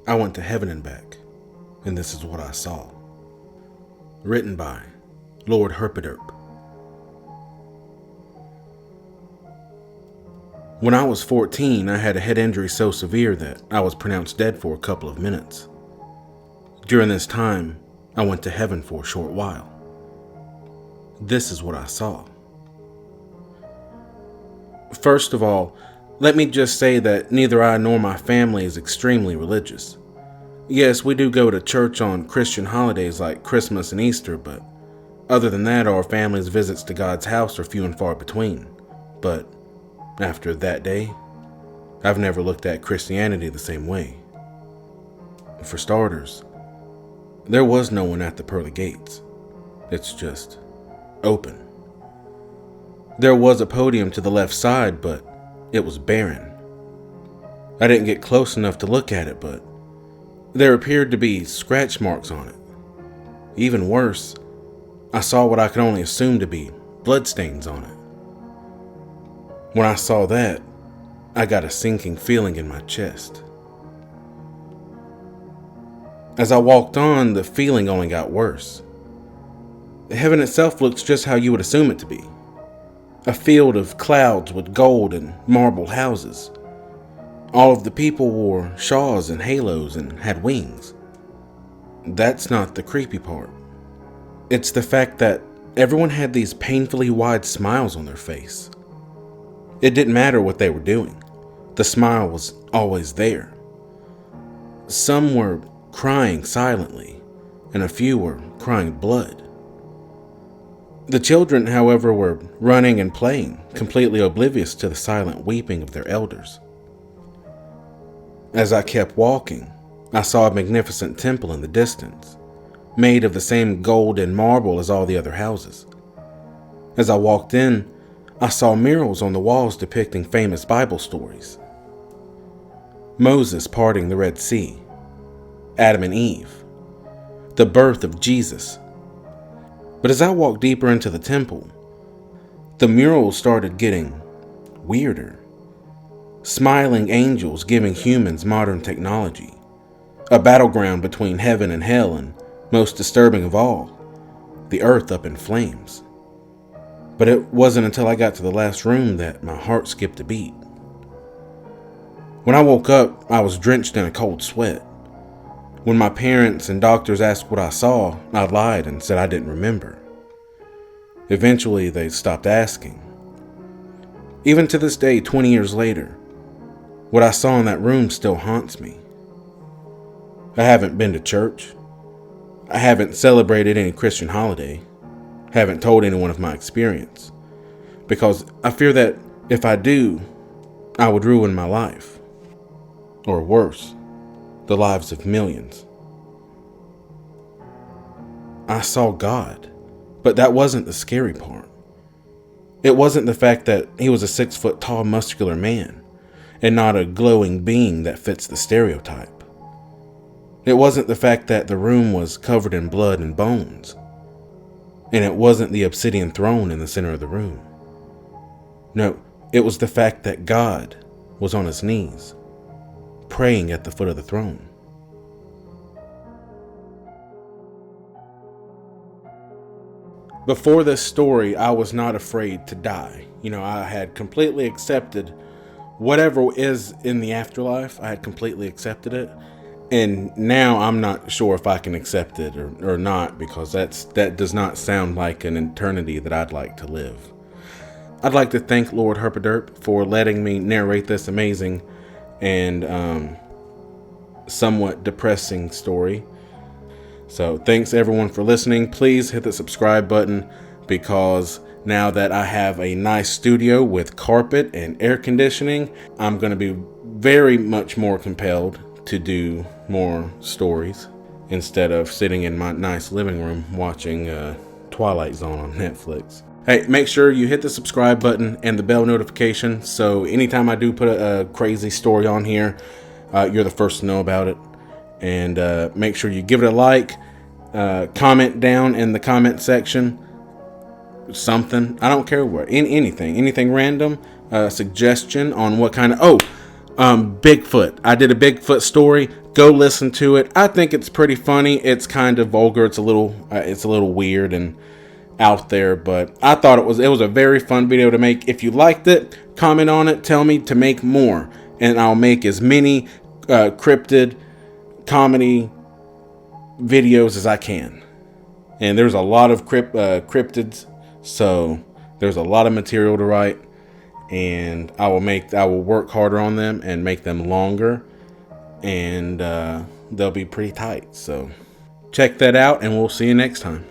I went to heaven and back, and this is what I saw. Written by Lord Herpaderp. When I was 14, I had a head injury so severe that I was pronounced dead for a couple of minutes. During this time, I went to heaven for a short while. This is what I saw. First of all, let me just say that neither I nor my family is extremely religious. Yes, we do go to church on Christian holidays like Christmas and Easter, but other than that, our family's visits to God's house are few and far between. But after that day, I've never looked at Christianity the same way. For starters, there was no one at the pearly gates. It's just open. There was a podium to the left side, but it was barren. I didn't get close enough to look at it, but there appeared to be scratch marks on it. Even worse, I saw what I could only assume to be bloodstains on it. When I saw that, I got a sinking feeling in my chest. As I walked on, the feeling only got worse. Heaven itself looks just how you would assume it to be. A field of clouds with gold and marble houses. All of the people wore shawls and halos and had wings. That's not the creepy part. It's the fact that everyone had these painfully wide smiles on their face. It didn't matter what they were doing. The smile was always there. Some were crying silently, and a few were crying blood. The children, however, were running and playing, completely oblivious to the silent weeping of their elders. As I kept walking, I saw a magnificent temple in the distance, made of the same gold and marble as all the other houses. As I walked in, I saw murals on the walls depicting famous Bible stories. Moses parting the Red Sea, Adam and Eve, the birth of Jesus. But as I walked deeper into the temple, the murals started getting weirder. Smiling angels giving humans modern technology. A battleground between heaven and hell, and most disturbing of all, the earth up in flames. But it wasn't until I got to the last room that my heart skipped a beat. When I woke up, I was drenched in a cold sweat. When my parents and doctors asked what I saw, I lied and said I didn't remember. Eventually, they stopped asking. Even to this day, 20 years later, what I saw in that room still haunts me. I haven't been to church. I haven't celebrated any Christian holiday. Haven't told anyone of my experience. Because I fear that if I do, I would ruin my life. Or worse, the lives of millions. I saw God, but that wasn't the scary part. It wasn't the fact that he was a 6-foot tall muscular man, and not a glowing being that fits the stereotype. It wasn't the fact that the room was covered in blood and bones, and it wasn't the obsidian throne in the center of the room. No, it was the fact that God was on his knees, praying at the foot of the throne. Before this story, I was not afraid to die. I had completely accepted whatever is in the afterlife. I had completely accepted it. And now I'm not sure if I can accept it or not, because that does not sound like an eternity that I'd like to live. I'd like to thank Lord Herpaderp for letting me narrate this amazing and somewhat depressing story. So thanks everyone for listening. Please hit the subscribe button, because now that I have a nice studio with carpet and air conditioning, I'm going to be very much more compelled to do more stories instead of sitting in my nice living room watching Twilight Zone on Netflix. Hey, make sure you hit the subscribe button and the bell notification, so anytime I do put a crazy story on here, you're the first to know about it. And make sure you give it a like, comment down in the comment section, something, I don't care what, anything random, suggestion on what kind of, Bigfoot. I did a Bigfoot story. Go listen to it. I think it's pretty funny. It's kind of vulgar. It's a little weird and out there, but I thought it was a very fun video to make. If you liked it, comment on it. Tell me to make more, and I'll make as many cryptid comedy videos as I can. And there's a lot of cryptids, so there's a lot of material to write. And I will work harder on them and make them longer, and they'll be pretty tight. So check that out, and we'll see you next time.